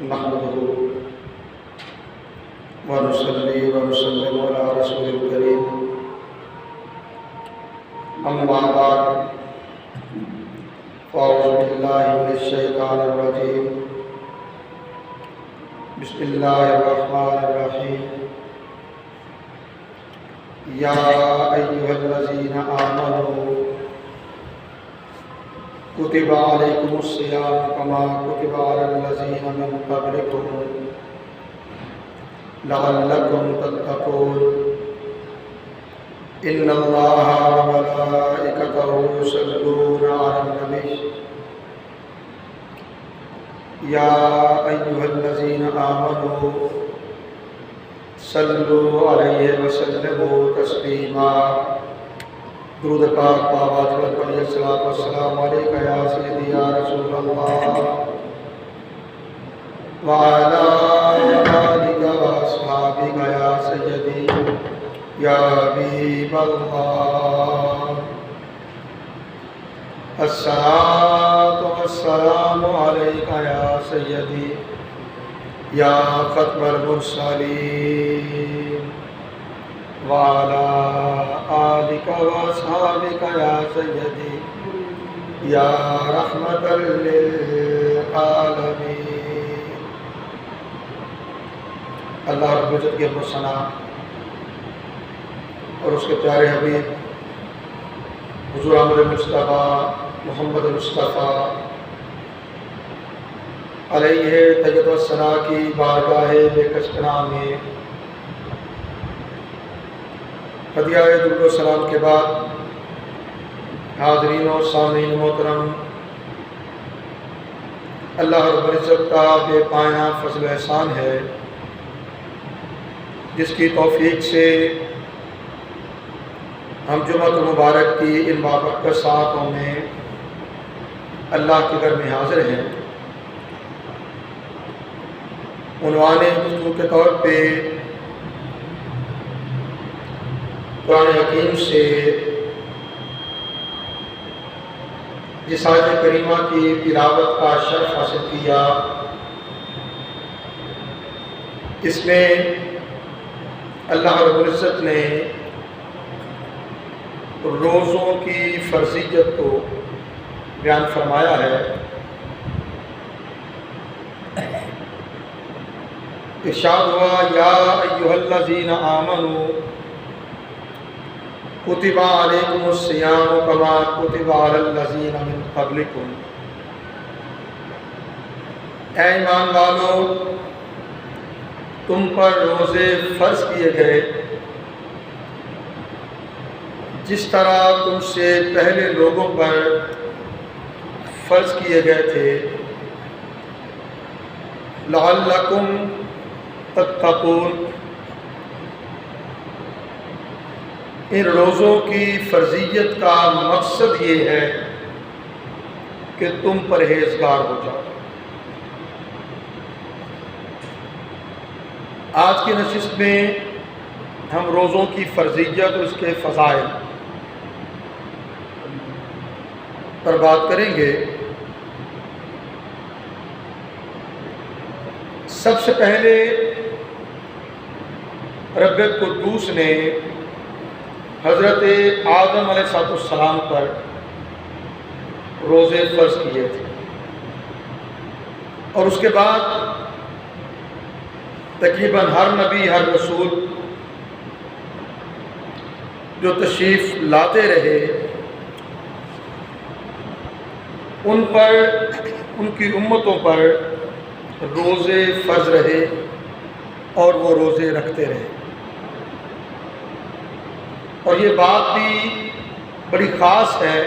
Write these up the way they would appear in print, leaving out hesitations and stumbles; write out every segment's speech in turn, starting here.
نحمده ونصلي ونسلم على رسول الكريم أما بعد فأعوذ بالله من الشيطان الرجيم بسم الله الرحمن الرحيم يا أيها الذين آمنوا كتب عليكم الصيام كما كتب على الذين من قبلكم لعلكم تتقون إن الله وملائكته يصلون على النبي يا أيها الذين آمنوا صلوا عليه وسلموا تسليما درود پاک بابات پڑھیے الصلوۃ والسلام علیک یا سیدی یا رسول اللہ وعلی آلک واصحابک یا سیدی یا حبیب اللہ الصلاۃ والسلام علیک یا سیدی یا ختم المرسلین وعلى آلك وأصحابك يا سيدي يا رحمة للعالمين. اللہ رب العزت کی حمد و ثنا اور اس کے پیارے حبیب حضور احمد مصطفیٰ محمد مصطفیٰ علیہ تجد و ثنا کی بارگاہ بے کس پناہ میں ہدیہ درود و سلام کے بعد حاضرین و سامعین محترم، اللہ رب العزت کا بے پایہ فضل و احسان ہے جس کی توفیق سے ہم جمعۃ المبارک کی ان بابرکت ساعتوں میں اللہ کے گھر میں حاضر ہیں. عنوان گفتگو کے طور پہ قرآن حکیم سے جس آیت کریمہ کی تلاوت کا شرف حاصل کیا، اس میں اللہ رب العزت نے روزوں کی فرضیت کو بیان فرمایا ہے. ارشاد ہوا یا ایھا الذین آمنوا کتب علیکم الصیام کما کتب علی الذین من قبلکم. اے ایمان والو، تم پر روزے فرض کیے گئے جس طرح تم سے پہلے لوگوں پر فرض کیے گئے تھے. لعلکم تتقون. ان روزوں کی فرضیت کا مقصد یہ ہے کہ تم پرہیزگار ہو جاؤ. آج کی نشست میں ہم روزوں کی فرضیت اور اس کے فضائل پر بات کریں گے. سب سے پہلے رب قدوس نے حضرت آدم علیہ السلام پر روزے فرض کیے تھے، اور اس کے بعد تقریباً ہر نبی ہر رسول جو تشریف لاتے رہے ان پر ان کی امتوں پر روزے فرض رہے اور وہ روزے رکھتے رہے. اور یہ بات بھی بڑی خاص ہے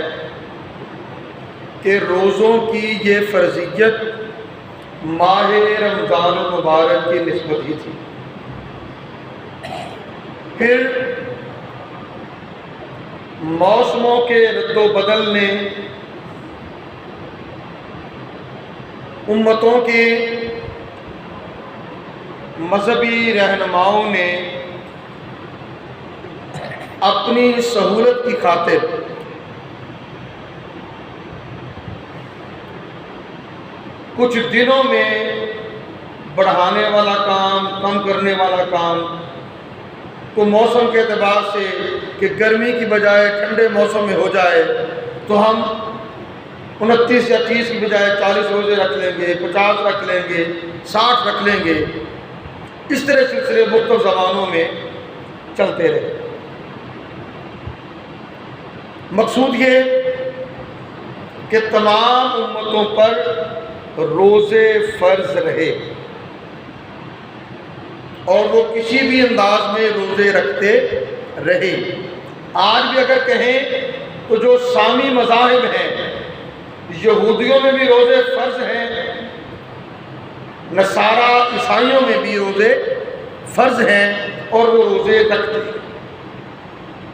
کہ روزوں کی یہ فرضیت ماہ رمضان المبارک کی نسبت ہی تھی. پھر موسموں کے رد و بدل نے امتوں کے مذہبی رہنماؤں نے اپنی سہولت کی خاطر کچھ دنوں میں بڑھانے والا کام، کم کرنے والا کام، تو موسم کے اعتبار سے کہ گرمی کی بجائے ٹھنڈے موسم میں ہو جائے تو ہم 29 یا 30 کی بجائے 40 روزے رکھ لیں گے، 50 رکھ لیں گے، 60 رکھ لیں گے. اس طرح سلسلے مختلف زبانوں میں چلتے رہے. مقصود یہ کہ تمام امتوں پر روزے فرض رہے اور وہ کسی بھی انداز میں روزے رکھتے رہے. آج بھی اگر کہیں تو جو سامی مذاہب ہیں، یہودیوں میں بھی روزے فرض ہیں، نصارہ عیسائیوں میں بھی روزے فرض ہیں اور وہ روزے رکھتے ہیں.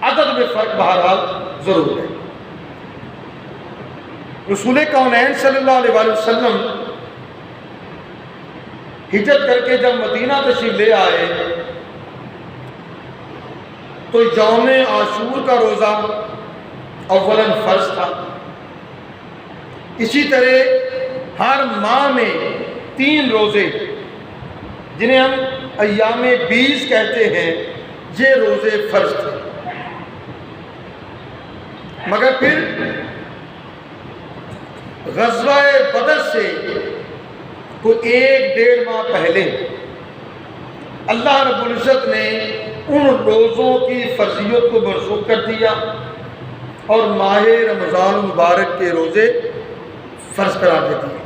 عدد میں فرق بہرحال ضرور ہے. رسول کونین صلی اللہ علیہ وآلہ وسلم ہجرت کر کے جب مدینہ تشریف لے آئے تو یوم عاشور کا روزہ اولاً فرض تھا. اسی طرح ہر ماہ میں 3 روزے جنہیں ہم ایام 20 کہتے ہیں، یہ روزے فرض تھے. مگر پھر غزوہ بدر سے کو 1-1.5 ماہ پہلے اللہ رب العزت نے ان روزوں کی فرضیت کو منسوخ کر دیا اور ماہ رمضان مبارک کے روزے فرض قرار دے دیے.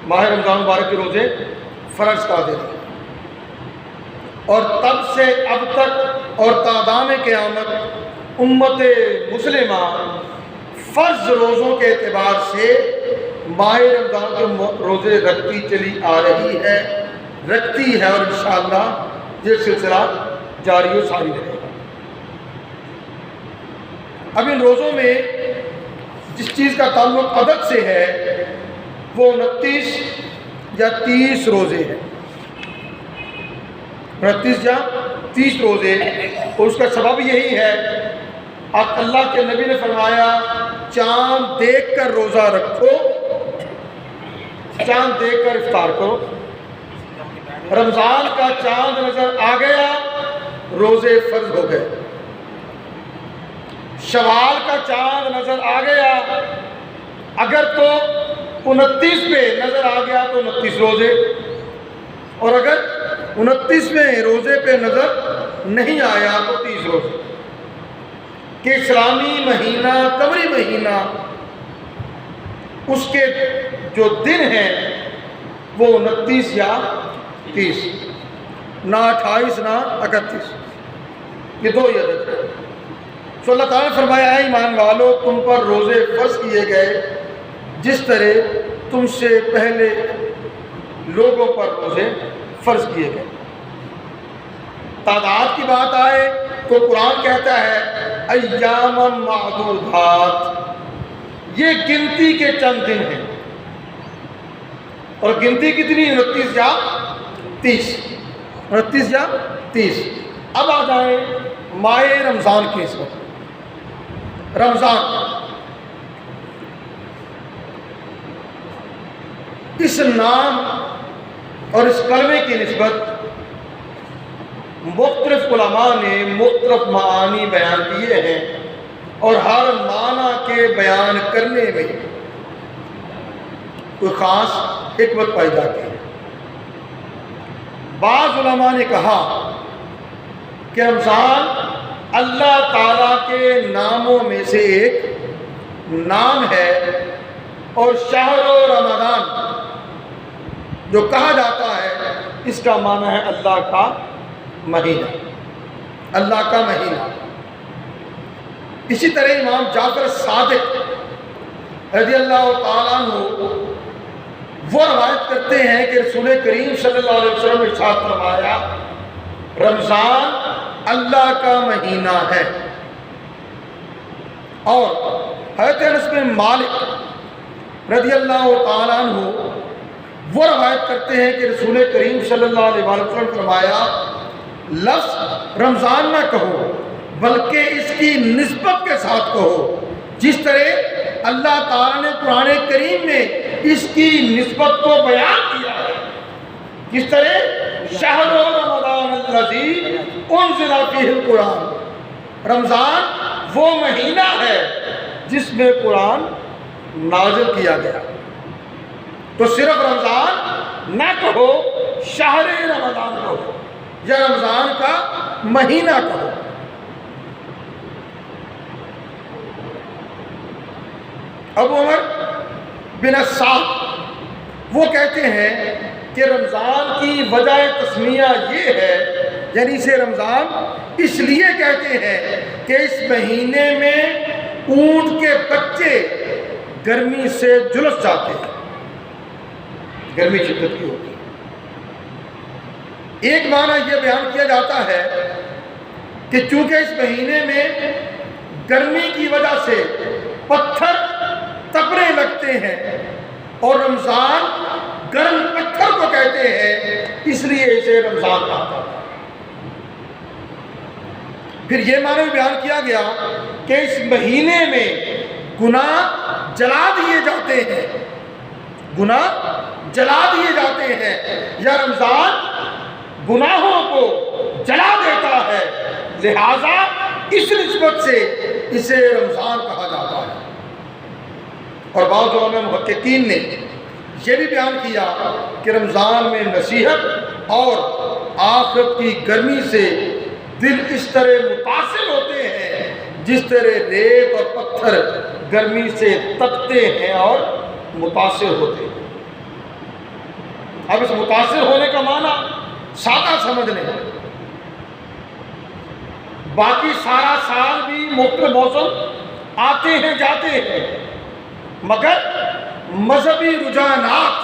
ماہ رمضان مبارک کے روزے فرض قرار دے دیے اور تب سے اب تک اور تا دام قیامت امت مسلمہ فرض روزوں کے اعتبار سے ماہ رمضان کے روزے رکھتی چلی آ رہی ہے، رکھتی ہے، اور انشاءاللہ یہ سلسلہ جاری و ساری رہے گا. اب ان روزوں میں جس چیز کا تعلق عدد سے ہے وہ 29 یا 30 روزے ہیں. 29 یا 30 روزے، اور اس کا سبب یہی ہے اب اللہ کے نبی نے فرمایا چاند دیکھ کر روزہ رکھو، چاند دیکھ کر افطار کرو. رمضان کا چاند نظر آ گیا، روزے فرض ہو گئے. شوال کا چاند نظر آ گیا، اگر تو 29 پہ نظر آ گیا تو 29 روزے، اور اگر 29 میں روزے پہ نظر نہیں آیا تو 30 روزے. کہ اسلامی مہینہ، قمری مہینہ، اس کے جو دن ہیں وہ 29 یا 30، نہ 28 نہ 31، یہ 2 ہی عدد ہے. تو اللہ تعالیٰ نے فرمایا ہے ایمان والو تم پر روزے فرض کیے گئے جس طرح تم سے پہلے لوگوں پر روزے فرض کیے گئے. تعداد کی بات آئے تو قرآن کہتا ہے ایام معدودات، یہ گنتی کے چند دن ہیں. اور گنتی کتنی؟ 29 یا 30، 29 یا 30. اب آ جائیں ماہ رمضان کی نسبت. رمضان اس نام اور اس کلمے کی نسبت مختلف علماء نے مختلف معانی بیان کیے ہیں اور ہر معنی کے بیان کرنے میں کوئی خاص حکمت پائی جاتی ہے. بعض علماء نے کہا کہ رمضان اللہ تعالیٰ کے ناموں میں سے ایک نام ہے، اور شہر رمضان جو کہا جاتا ہے اس کا معنی ہے اللہ کا مہینہ، اللہ کا مہینہ. اسی طرح امام جعفر صادق رضی اللہ تعالیٰ عنہ وہ روایت کرتے ہیں کہ رسول کریم صلی اللہ علیہ وسلم نے ارشاد فرمایا رمضان اللہ کا مہینہ ہے. اور حضرت انس بن مالک رضی اللہ تعالیٰ عنہ وہ روایت کرتے ہیں کہ رسول کریم صلی اللہ علیہ وسلم نے فرمایا لفظ رمضان نہ کہو بلکہ اس کی نسبت کے ساتھ کہو، جس طرح اللہ تعالیٰ نے قرآن کریم میں اس کی نسبت کو بیان کیا ہے کس طرح؟ شہر رمضان الذی انزل فیہ القرآن، رمضان وہ مہینہ ہے جس میں قرآن نازل کیا گیا۔ تو صرف رمضان نہ کہو، شہر رمضان کہو یا رمضان کا مہینہ کہو۔ ابو عمر بن الصعب وہ کہتے ہیں کہ رمضان کی وجہ تسمیہ یہ ہے، یعنی اسے رمضان اس لیے کہتے ہیں کہ اس مہینے میں اونٹ کے بچے گرمی سے جھلس جاتے ہیں، گرمی شدت کی ہوتی ہے۔ ایک معنی یہ بیان کیا جاتا ہے کہ چونکہ اس مہینے میں گرمی کی وجہ سے پتھر تپنے لگتے ہیں اور رمضان گرم پتھر کو کہتے ہیں، اس لیے اسے رمضان کہا جاتا ہے۔ پھر یہ معنی بیان کیا گیا کہ اس مہینے میں گناہ جلا دیے جاتے ہیں، گناہ جلا دیے جاتے ہیں، یا رمضان گناہوں کو جلا دیتا ہے، لہذا اس نسبت سے اسے رمضان کہا جاتا ہے۔ اور بعض علماء محققین نے یہ بھی بیان کیا کہ رمضان میں نصیحت اور آخرت کی گرمی سے دل اس طرح متاثر ہوتے ہیں جس طرح ریت اور پتھر گرمی سے تپتے ہیں اور متاثر ہوتے ہیں۔ اب اس متاثر ہونے کا معنی سادہ سمجھ لیں، باقی سارا سال بھی مختلف موسم آتے ہیں جاتے ہیں، مگر مذہبی رجحانات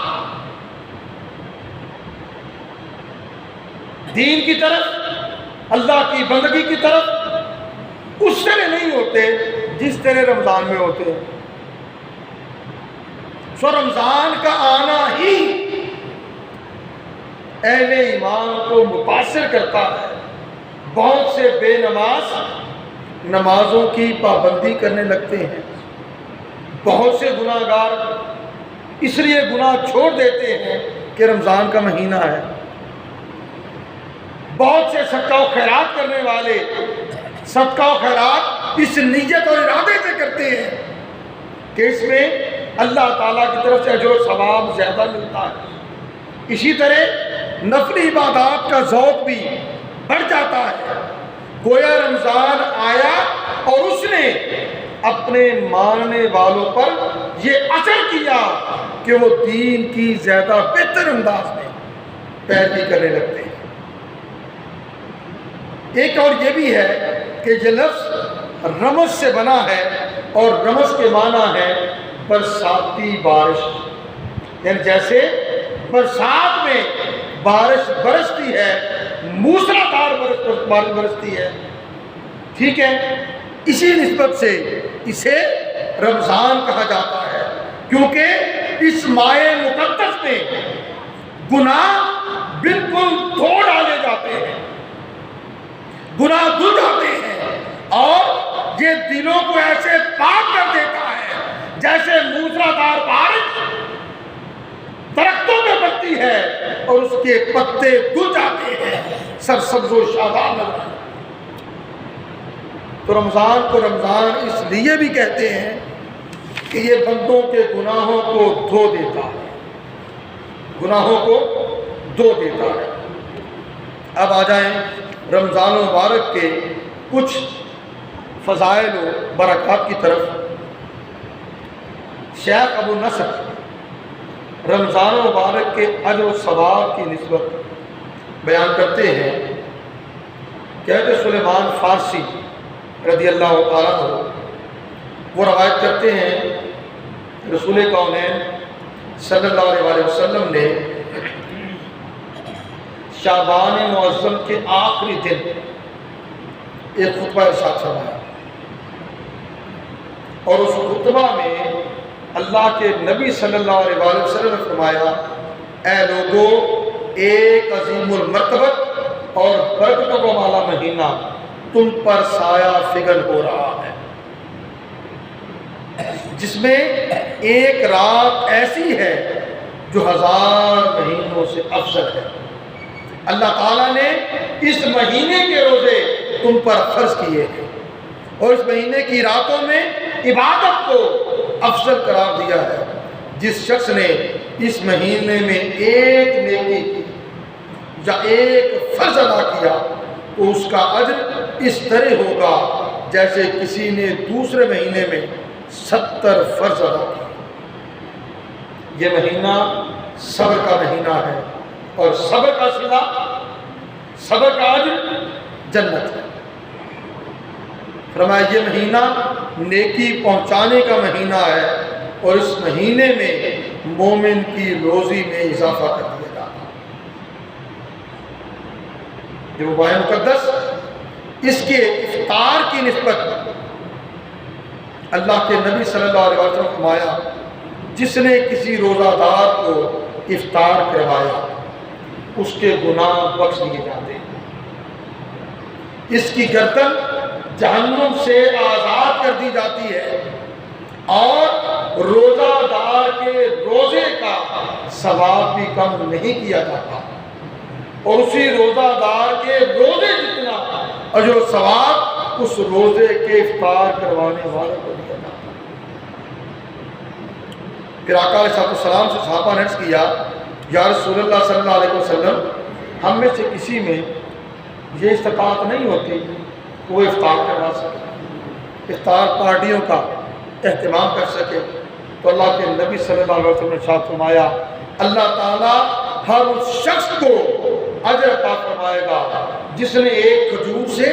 دین کی طرف، اللہ کی بندگی کی طرف اس طرح نہیں ہوتے جس طرح رمضان میں ہوتے ہیں۔ سو رمضان کا آنا ہی اہل ایمان کو متاثر کرتا ہے۔ بہت سے بے نماز نمازوں کی پابندی کرنے لگتے ہیں، بہت سے گناہ گار اس لیے گناہ چھوڑ دیتے ہیں کہ رمضان کا مہینہ ہے، بہت سے صدقہ و خیرات کرنے والے صدقہ و خیرات اس نیت اور ارادے سے کرتے ہیں کہ اس میں اللہ تعالیٰ کی طرف سے اجر و ثواب زیادہ ملتا ہے۔ اسی طرح نفلی عبادات کا ذوق بھی بڑھ جاتا ہے۔ گویا رمضان آیا اور اس نے اپنے ماننے والوں پر یہ اثر کیا کہ وہ دین کی زیادہ بہتر انداز میں پیروی کرنے لگتے ہیں۔ ایک اور یہ بھی ہے کہ یہ لفظ رمز سے بنا ہے اور رمز کے معنی ہے برساتی بارش، یعنی جیسے برسات میں بارش برستی ہے، موسلادھار بارش برستی ہے، ٹھیک ہے، اسی نسبت سے اسے رمضان کہا جاتا ہے، کیونکہ اس ماہ مقدس میں گناہ بالکل دھو ڈالے جاتے ہیں، گناہ دھل جاتے ہیں، اور یہ دلوں کو ایسے پاک کر دیتا ہے جیسے موسلادھار بارش درختوں میں پڑتی ہے اور اس کے پتے دھل جاتے ہیں، سرسبز و شاداب نظر آتے ہیں۔ تو رمضان کو رمضان اس لیے بھی کہتے ہیں کہ یہ بندوں کے گناہوں کو دھو دیتا ہے، گناہوں کو دھو دیتا ہے۔ اب آ جائیں رمضان مبارک کے کچھ فضائل و برکات کی طرف۔ شیخ ابو نصر رمضان مبارک کے اجر و ثواب کی نسبت بیان کرتے ہیں کہ حضرت سلیمان فارسی رضی اللہ تعالیٰ عنہ وہ روایت کرتے ہیں رسول کونین صلی اللہ علیہ وسلم نے شعبان معظم کے آخری دن ایک خطبہ ارشاد فرمایا، اور اس خطبہ میں اللہ کے نبی صلی اللہ علیہ وسلم نے فرمایا، اے لوگو، ایک عظیم المرتبت اور برکتوں والا مہینہ تم پر سایہ فگن ہو رہا ہے، جس میں ایک رات ایسی ہے جو 1000 مہینوں سے افضل ہے۔ اللہ تعالیٰ نے اس مہینے کے روزے تم پر فرض کیے ہیں اور اس مہینے کی راتوں میں عبادت کو افضل قرار دیا ہے۔ جس شخص نے اس مہینے میں ایک نیکی کی یا ایک فرض ادا کیا تو اس کا اجر اس طرح ہوگا جیسے کسی نے دوسرے مہینے میں 70 فرض ادا کیا۔ یہ مہینہ صبر کا مہینہ ہے اور صبر کا صلہ، صبر کا اجر جنت ہے۔ فرمایا یہ مہینہ نیکی پہنچانے کا مہینہ ہے اور اس مہینے میں مومن کی روزی میں اضافہ کر دیا جاتا ہے۔ یہ ماہ مقدس، اس کے افطار کی نسبت اللہ کے نبی صلی اللہ علیہ وسلم نے فرمایا جس نے کسی روزہ دار کو افطار کروایا اس کے گناہ بخش دیے جاتے ہیں، اس کی گردن جہنم سے آزاد کر دی جاتی ہے اور روزہ دار کے روزے کا ثواب بھی کم نہیں کیا جاتا اور اسی روزہ دار کے روزے جتنا اجر و ثواب اس روزے کے افطار کروانے والے کو دیا جاتا ہے۔ پھر آقا علیہ السلام سے صحابہ نے عرض کیا یا رسول اللہ صلی اللہ علیہ وسلم، ہم میں سے کسی میں یہ استطاعت نہیں ہوتی کہ وہ افطار کروا سکے، افطار پارٹیوں کا اہتمام کر سکے۔ تو اللہ کے نبی صلی اللہ علیہ وسلم نے ارشاد فرمایا اللہ تعالیٰ ہر اس شخص کو اجر عطا فرمائے گا جس نے ایک کھجور سے،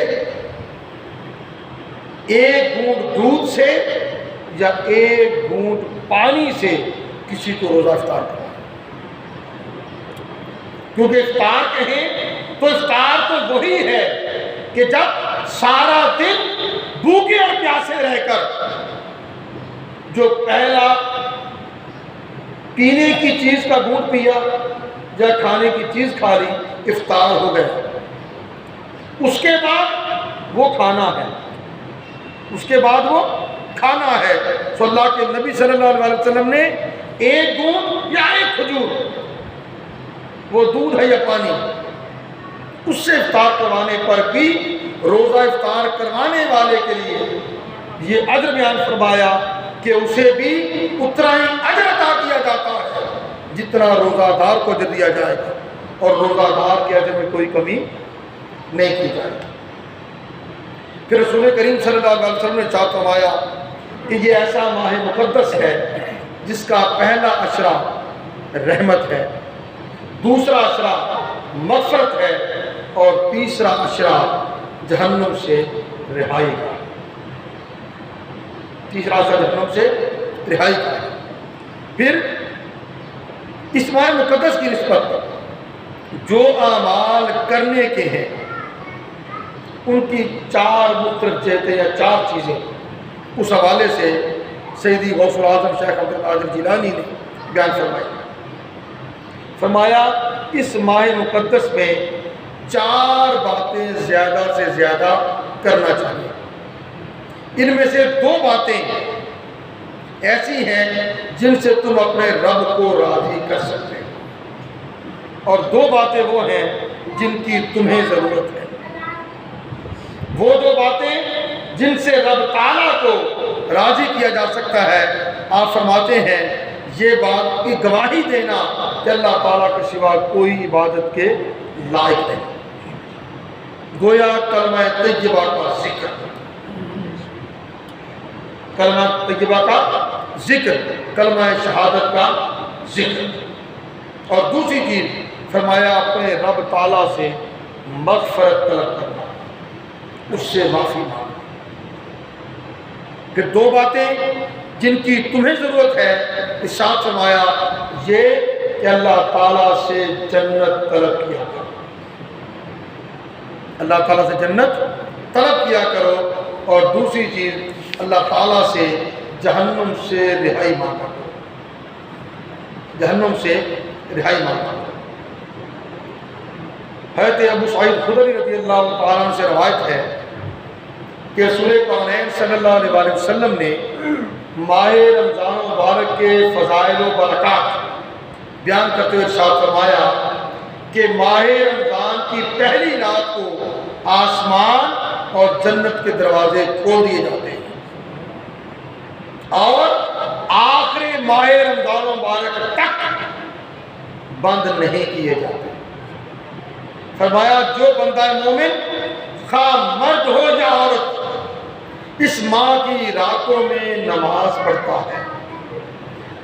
ایک گھونٹ دودھ سے یا ایک گھونٹ پانی سے کسی کو روزہ افطار کرا۔ کیونکہ افطار کہیں تو افطار تو وہی ہے کہ جب سارا دن بھوکے اور پیاسے رہ کر جو پہلا پینے کی چیز کا گھونٹ پیا یا کھانے کی چیز کھا لی افطار ہو گیا، اس کے بعد وہ کھانا ہے، اس کے بعد وہ کھانا ہے۔ تو اللہ کے نبی صلی اللہ علیہ وسلم نے ایک گھونٹ یا ایک کھجور، وہ دودھ ہے یا پانی، اس سے افطار کروانے پر بھی روزہ افطار کروانے والے کے لیے یہ اجر بیان فرمایا کہ اسے بھی اتنا ہی اجر عطا کیا جاتا ہے جتنا روزہ دار کو اجر دیا جائے گا اور روزہ دار کے اجر میں کوئی کمی نہیں کی جائے گی۔ پھر رسول کریم صلی اللہ علیہ وسلم نے ارشاد فرمایا کہ یہ ایسا ماہ مقدس ہے جس کا پہلا عشرہ رحمت ہے، دوسرا عشرہ مغفرت ہے اور تیسرا عشرہ جہنم سے رہائی کا، تیسرا عشرہ جہنم سے رہائی کا ہے۔ پھر اس ماہ مقدس کی نسبت جو اعمال کرنے کے ہیں ان کی 4 مختلف جہتیں یا 4 چیزیں اس حوالے سے سیدی غوث العظم شیخ عبد القادر جیلانی نے بیان فرمائی۔ فرمایا اس ماہ مقدس میں 4 باتیں زیادہ سے زیادہ کرنا چاہیے۔ ان میں سے 2 باتیں ایسی ہیں جن سے تم اپنے رب کو راضی کر سکتے ہو اور 2 باتیں وہ ہیں جن کی تمہیں ضرورت ہے۔ وہ 2 باتیں جن سے رب تعالیٰ کو راضی کیا جا سکتا ہے، آپ فرماتے ہیں یہ بات کی گواہی دینا کہ اللہ تعالیٰ کے سوا کوئی عبادت کے لائق نہیں، گویا کلمہ طیبہ کا ذکر، کلمہ طیبہ کا ذکر، کلمہ شہادت کا ذکر۔ اور دوسری چیز فرمایا اپنے رب تعالیٰ سے مغفرت طلب کرنا، اس سے معافی مانگنا۔ پھر 2 باتیں جن کی تمہیں ضرورت ہے، ارشاد فرمایا یہ کہ اللہ تعالیٰ سے جنت طلب کیا کرو، اللہ تعالیٰ سے جنت طلب کیا کرو، اور دوسری چیز اللہ تعالیٰ سے جہنم سے رہائی مانگا کرو، جہنم سے رہائی مانگا کرو۔ حضرت ابو سعید خدری رضی اللہ تعالیٰ عنہ سے روایت ہے کہ رسول کونین صلی اللہ علیہ وسلم نے ماہ رمضان مبارک کے فضائل و برکات بیان کرتے ہوئے ارشاد فرمایا کہ ماہ رمضان کی پہلی رات کو آسمان اور جنت کے دروازے کھول دیے جاتے ہیں اور آخری ماہ رمضان مبارک تک بند نہیں کیے جاتے۔ فرمایا جو بندہ مومن خواہ مرد ہو یا عورت اس ماہ کی راتوں میں نماز پڑھتا ہے،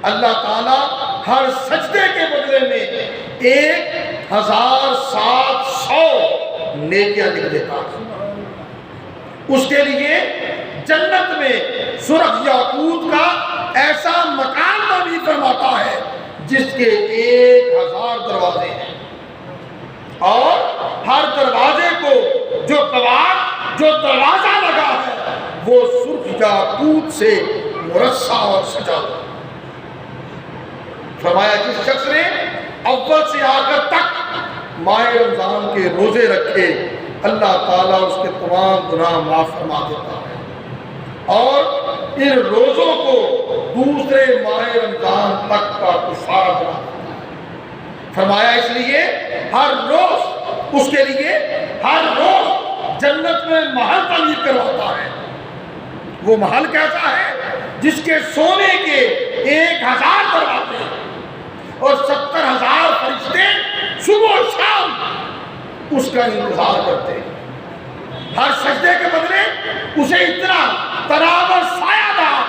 اللہ تعالیٰ ہر سجدے کے بدلے میں 1700 نیکیاں لکھ دیتا ہے۔ اس کے لیے جنت میں سرخ یاقوت کا ایسا مکان تعمیر فرماتا ہے جس کے 1000 دروازے ہیں، اور ہر دروازے کو جو دروازہ لگا ہے وہ سرخ یاقوت سے مرصع اور سجا ہوا۔ فرمایا جس شخص نے اول سے آخر تک ماہ رمضان کے روزے رکھے، اللہ تعالیٰ اس کے تمام گناہ معاف فرما دیتا ہے اور ان روزوں کو دوسرے ماہ رمضان تک کا کفارہ بنا دیتا ہے۔ فرمایا اس لیے ہر روز اس کے لیے ہر روز جنت میں محل تعمیر کرواتا ہے۔ وہ محل کیسا ہے؟ جس کے سونے کے 1000 دروازے اور 70,000 فرشتے صبح و شام اس کا انتظار کرتے ہیں۔ ہر سجدے کے بدلے اسے اتنا تناور سایہ دار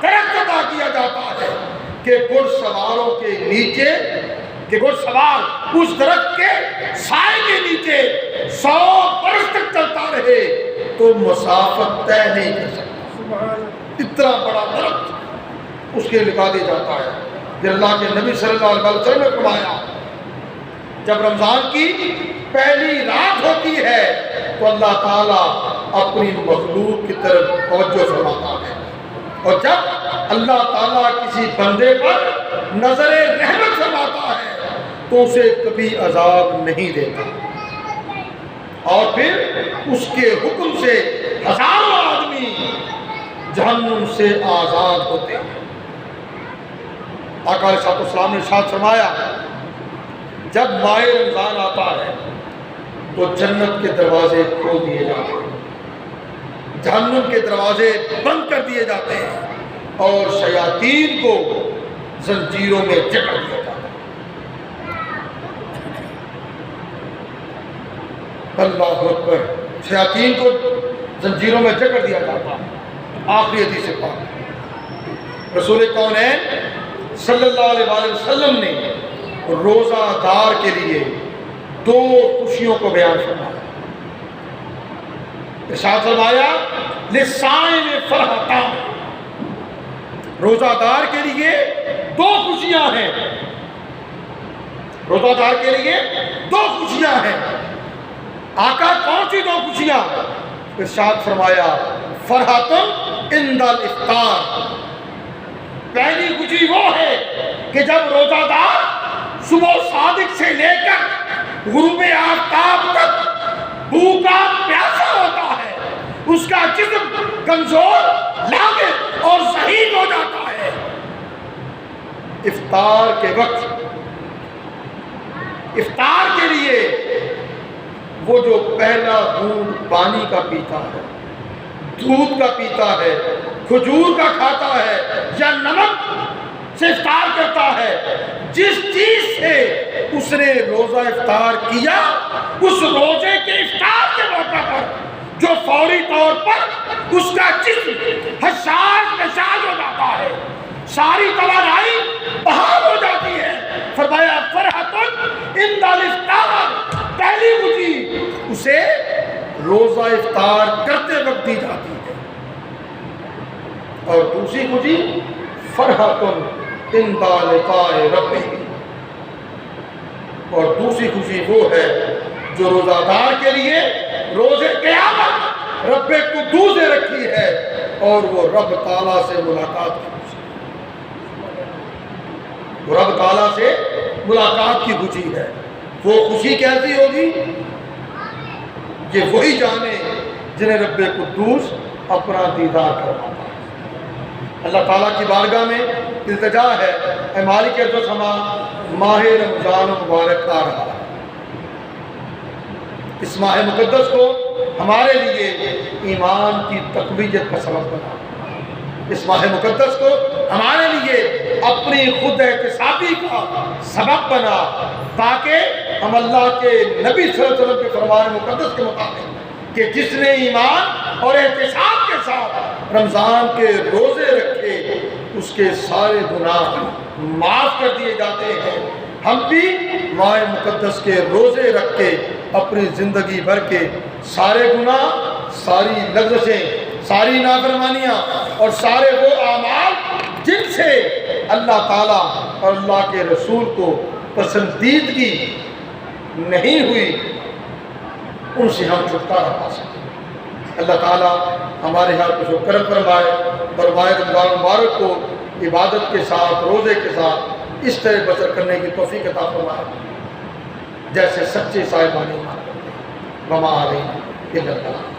درخت عطا کیا جاتا ہے کہ گھڑ سواروں کے نیچے گھڑ سوار اس درخت کے سائے کے نیچے 100 برس تک چلتا رہے تو مسافت طے نہیں کر سکتا۔ اتنا بڑا درخت اس کے لگا دیا جاتا ہے۔ پھر اللہ کے نبی صلی اللہ علیہ وسلم نے فرمایا جب رمضان کی پہلی رات ہوتی ہے تو اللہ تعالیٰ اپنی مخلوق کی طرف توجہ فرماتا ہے، اور جب اللہ تعالیٰ کسی بندے پر نظر رحمت فرماتا ہے تو اسے کبھی عذاب نہیں دیتا، اور پھر اس کے حکم سے ہزاروں آدمی جہنم سے آزاد ہوتے ہیں۔ آقا علیہ السلام نے ارشاد فرمایا جب ماہ رمضان آتا ہے تو جنت کے دروازے کھول دیے جاتے ہیں، جہنم کے دروازے بند کر دیے جاتے ہیں اور شیاطین کو زنجیروں میں جکڑ دیا جاتا ہے۔ اللہ اکبر، شیاطین کو زنجیروں میں جکڑ دیا جاتا ہے۔ آخری حدیث پاک رسول کونین صلی اللہ علیہ وسلم نے روزہ دار کے لیے 2 خوشیوں کو بیان فرمایا۔ ارشاد فرمایا للصائم فرحتان، روزہ دار کے لیے 2 خوشیاں ہیں، روزہ دار کے لیے 2 خوشیاں ہیں۔ آقا کون سی 2 خوشیاں؟ ارشاد فرمایا فرحتن عند الافطار، پہلی خوشی وہ ہے کہ جب روزہ دار صبح صادق سے لے کر غروب آفتاب تک بھوکا پیاسا ہوتا ہے، اس کا جسم کمزور، لاغر اور ذہین ہو جاتا ہے، افطار کے وقت افطار کے لیے وہ جو پہلا گھونٹ پانی کا پیتا ہے، دودھ کا پیتا ہے، کھجور کا کھاتا ہے یا نمک سے افطار کرتا ہے، جس چیز سے اس نے روزہ افطار کیا اس روزے کے افطار کے موقع پر جو فوری طور پر اس کا جسم حساس نشاز ہو جاتا ہے، ساری توانائی بحال ہو جاتی ہے۔ فرمایا فرحتن عند الافطار، پہلی خوشی اسے روزہ افطار کرتے وقت دی جاتی ہے، اور دوسری خوشی فرحتن عند لقاء ربہ، اور دوسری خوشی وہ ہے جو روزہ دار کے لیے روزے قیامت رب قدوس نے رکھی ہے، اور وہ رب تعالیٰ سے ملاقات کی خوشی، وہ رب تعالیٰ سے ملاقات کی خوشی ہے۔ وہ خوشی کیسی ہوگی؟ یہ وہی جانے جنہیں رب قدوس اپنا دیدار کرواتا ہے۔ اللہ تعالیٰ کی بارگاہ میں التجا ہے، اے مالک ارض و سما، ماہ رمضان مبارک آ رہا ہے۔ اس ماہ مقدس کو ہمارے لیے ایمان کی تقویت کا سبب بنا، اس ماہ مقدس کو ہمارے لیے اپنی خود احتسابی کا سبب بنا، تاکہ ہم اللہ کے نبی صلی اللہ علیہ وسلم کے فرمان مقدس کے مطابق کہ جس نے ایمان اور احتساب کے ساتھ رمضان کے روزے رکھے اس کے سارے گناہ معاف کر دیے جاتے ہیں، ہم بھی ماہ مقدس کے روزے رکھ کے اپنی زندگی بھر کے سارے گناہ، ساری لغزشیں، ساری نافرمانیاں اور سارے وہ اعمال جن سے اللہ تعالیٰ اور اللہ کے رسول کو پسندیدگی نہیں ہوئی، ان سے ہم چھٹکارا پا سکیں۔ اللہ تعالیٰ ہمارے یہاں کچھ کرم فرمائے اور ماہ رمضان مبارک کو عبادت کے ساتھ، روزے کے ساتھ اس طرح بسر کرنے کی توفیق عطا فرمائے جیسے سچے صاحبان ایمان کرتے ہیں۔ وما علینا الا البلاغ۔